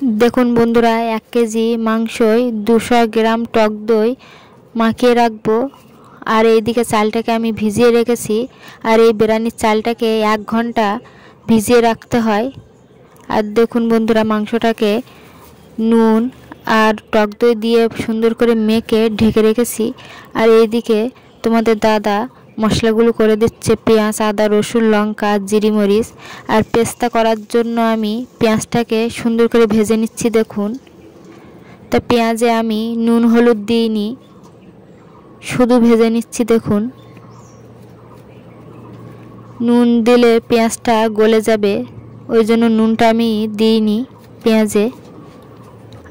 দেখুন বন্ধুরা, 1 কেজি মাংসয় 200 গ্রাম টক দই মাখিয়ে রাখবো। আর এইদিকে চালটাকে আমি ভিজিয়ে রেখেছি। আর এই বিরিয়ানির চালটাকে 1 ঘন্টা ভিজিয়ে রাখতে হয়। আর দেখুন বন্ধুরা, মাংসটাকে নুন আর টক দই দিয়ে সুন্দর করে মেখে ঢেকে রেখেছি। আর এইদিকে তোমাদের দাদা মশলাগুলো করে দিচ্ছে, পেঁয়াজ, আদা, রসুন, লঙ্কা, জিরে, মরিচ। আর পেস্তা করার জন্য আমি পেঁয়াজটাকে সুন্দর করে ভেজে নিচ্ছি। দেখুন, তা পেঁয়াজে আমি নুন হলুদ দিইনি, শুধু ভেজে নিচ্ছি। দেখুন, নুন দিলে পেঁয়াজটা গলে যাবে, ওই জন্য নুনটা আমি দিইনি পেঁয়াজে।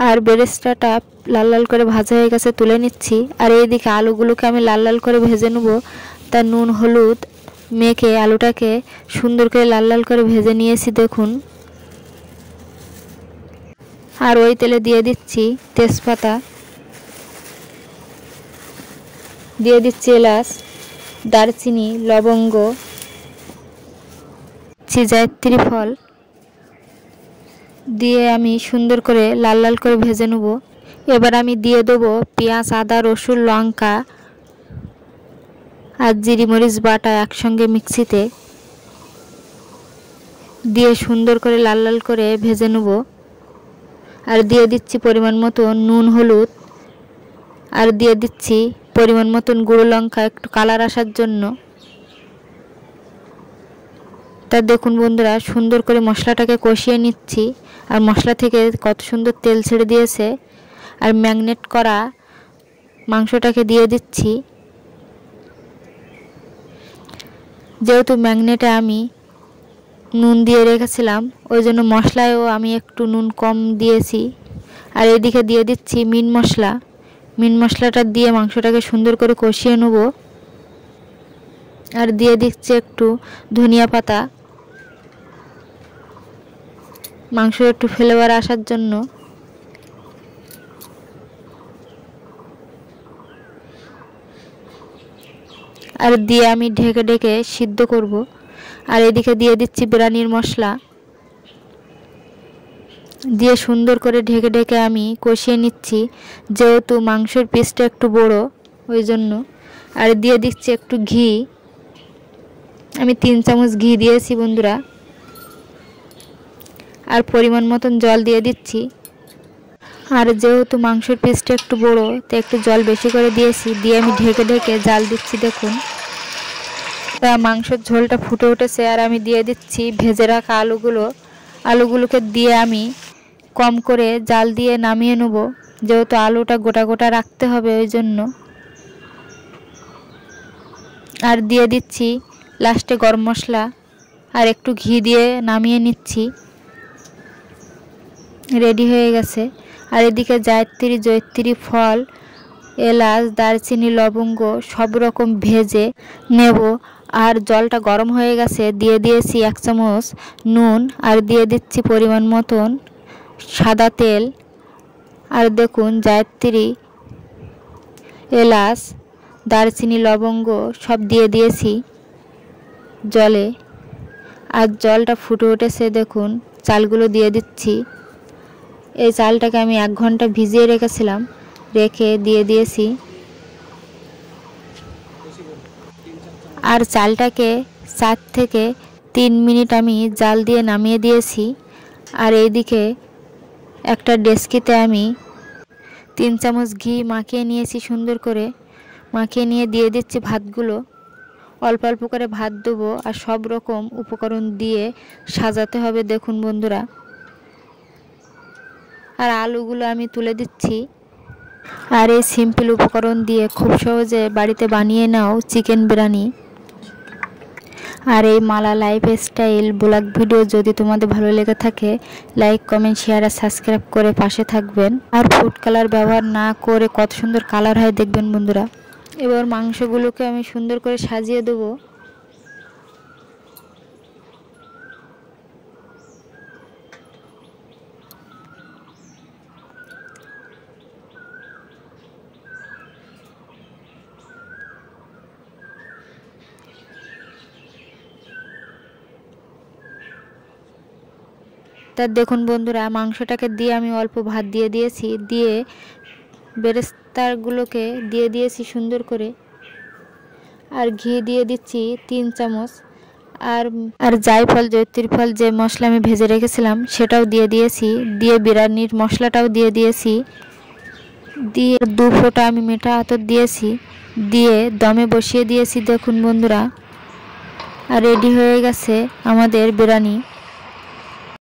আর বেরেস্তাটা লাল লাল করে ভাজা হয়ে গেছে, তুলে নিচ্ছি। আর এইদিকে আলুগুলোকে আমি লাল লাল করে ভেজে নেব। তা নুন হলুদ মেখে আলুটাকে সুন্দর করে লাল লাল করে ভেজে নিয়েছি। দেখুন, আর ওই তেলে দিয়ে দিচ্ছি তেজপাতা, দিয়ে দিচ্ছি এলাচ, দারচিনি, লবঙ্গ, জায়িত্রী ফল দিয়ে আমি সুন্দর করে লাল লাল করে ভেজে নেব। এবার আমি দিয়ে দেবো পেঁয়াজ, আদা, রসুন, লঙ্কা আর জিরে মরিচ বাটা একসঙ্গে মিক্সিতে দিয়ে সুন্দর করে লাল লাল করে ভেজে নেব। আর দিয়ে দিচ্ছি পরিমাণ মতো নুন হলুদ, আর দিয়ে দিচ্ছি পরিমাণ মতন গুঁড়ো লঙ্কা, একটু কালার আসার জন্য। তা দেখুন বন্ধুরা, সুন্দর করে মশলাটাকে কষিয়ে নিচ্ছি। আর মশলা থেকে কত সুন্দর তেল ছেড়ে দিয়েছে। আর ম্যাগনেট করা মাংসটাকে দিয়ে দিচ্ছি। যেহেতু ম্যাগনেটে আমি নুন দিয়ে রেখেছিলাম, ওই জন্য মশলায়ও আমি একটু নুন কম দিয়েছি। আর এদিকে দিয়ে দিচ্ছি মিট মশলা। মিট মশলাটা দিয়ে মাংসটাকে সুন্দর করে কষিয়ে নেব। আর দিয়ে দিচ্ছি একটু ধনিয়া পাতা, মাংস একটু ফ্লেভার আসার জন্য। আর দিয়ে আমি ঢেকে ঢেকে সিদ্ধ করব। আর এদিকে দিয়ে দিচ্ছি বিরিয়ানির মশলা, দিয়ে সুন্দর করে ঢেকে ঢেকে আমি কষিয়ে নিচ্ছি, যেহেতু মাংসের পিসটা একটু বড় ওই জন্য। আর দিয়ে দিচ্ছি একটু ঘি, আমি 3 চামচ ঘি দিয়েছি বন্ধুরা। আর পরিমাণ মতন জল দিয়ে দিচ্ছি। আর যেহেতু মাংসের পিসটা একটু বড়, তাই একটু জল বেশি করে দিয়েছি। দিয়ে আমি ঢেকে ঢেকে জাল দিচ্ছি। দেখুন, তা মাংসের ঝোলটা ফুটে উঠেছে। আর আমি দিয়ে দিচ্ছি ভেজে রাখা আলুগুলোকে দিয়ে আমি কম করে জাল দিয়ে নামিয়ে নেব, যেহেতু আলুটা গোটা গোটা রাখতে হবে ওই জন্য। আর দিয়ে দিচ্ছি লাস্টে গরম মশলা আর একটু ঘি দিয়ে নামিয়ে নিচ্ছি। রেডি হয়ে গেছে। আর এদিকে জয়িত্রী ফল, এলাচ, দারচিনি, লবঙ্গ সব রকম ভেজে নেব। আর জলটা গরম হয়ে গেছে, দিয়ে দিয়েছি 1 চামচ নুন, আর দিয়ে দিচ্ছি পরিমাণ মতন সাদা তেল। আর দেখুন, জয়িত্রী, এলাচ, দারচিনি, লবঙ্গ সব দিয়ে দিয়েছি জলে। আর জলটা ফুটে উঠেছে। দেখুন, চালগুলো দিয়ে দিচ্ছি। এই চালটাকে আমি 1 ঘন্টা ভিজিয়ে রেখেছিলাম, রেখে দিয়ে দিয়েছি। আর চালটাকে 4 থেকে 3 মিনিট আমি জাল দিয়ে নামিয়ে দিয়েছি। আর এইদিকে একটা ডেচকিতে আমি 3 চামচ ঘি মাখিয়ে নিয়েছি। সুন্দর করে মাখিয়ে নিয়ে দিয়ে দিচ্ছি ভাতগুলো। অল্প অল্প করে ভাত দেবো, আর সব রকম উপকরণ দিয়ে সাজাতে হবে। দেখুন বন্ধুরা, আর আলুগুলো আমি তুলে দিচ্ছি। আর এই সিম্পল উপকরণ দিয়ে খুব সহজে বাড়িতে বানিয়ে নাও চিকেন বিরিয়ানি। আর এই মালা লাইফস্টাইল ব্লগ ভিডিও যদি তোমাদের ভালো লেগে থাকে, লাইক, কমেন্ট, শেয়ার আর সাবস্ক্রাইব করে পাশে থাকবেন। আর ফুড কালার ব্যবহার না করে কত সুন্দর কালার হয় দেখবেন বন্ধুরা। এবার মাংসগুলোকে আমি সুন্দর করে সাজিয়ে দেবো। তা দেখুন বন্ধুরা, মাংসটাকে দিয়ে আমি অল্প ভাত দিয়ে দিয়েছি, দিয়ে বেরেস্তাগুলোকে দিয়ে দিয়েছি সুন্দর করে, আর ঘি দিয়ে দিচ্ছি 3 চামচ, আর জায়ফল জয়িত্রী ফল যে মশলা আমি ভেজে রেখেছিলাম সেটাও দিয়ে দিয়েছি, দিয়ে বিরিয়ানির মশলাটাও দিয়ে দিয়েছি, দিয়ে 2 ফোঁটা আমি মিঠা আতর দিয়েছি, দিয়ে দমে বসিয়ে দিয়েছি। দেখুন বন্ধুরা, আর রেডি হয়ে গেছে আমাদের বিরিয়ানি।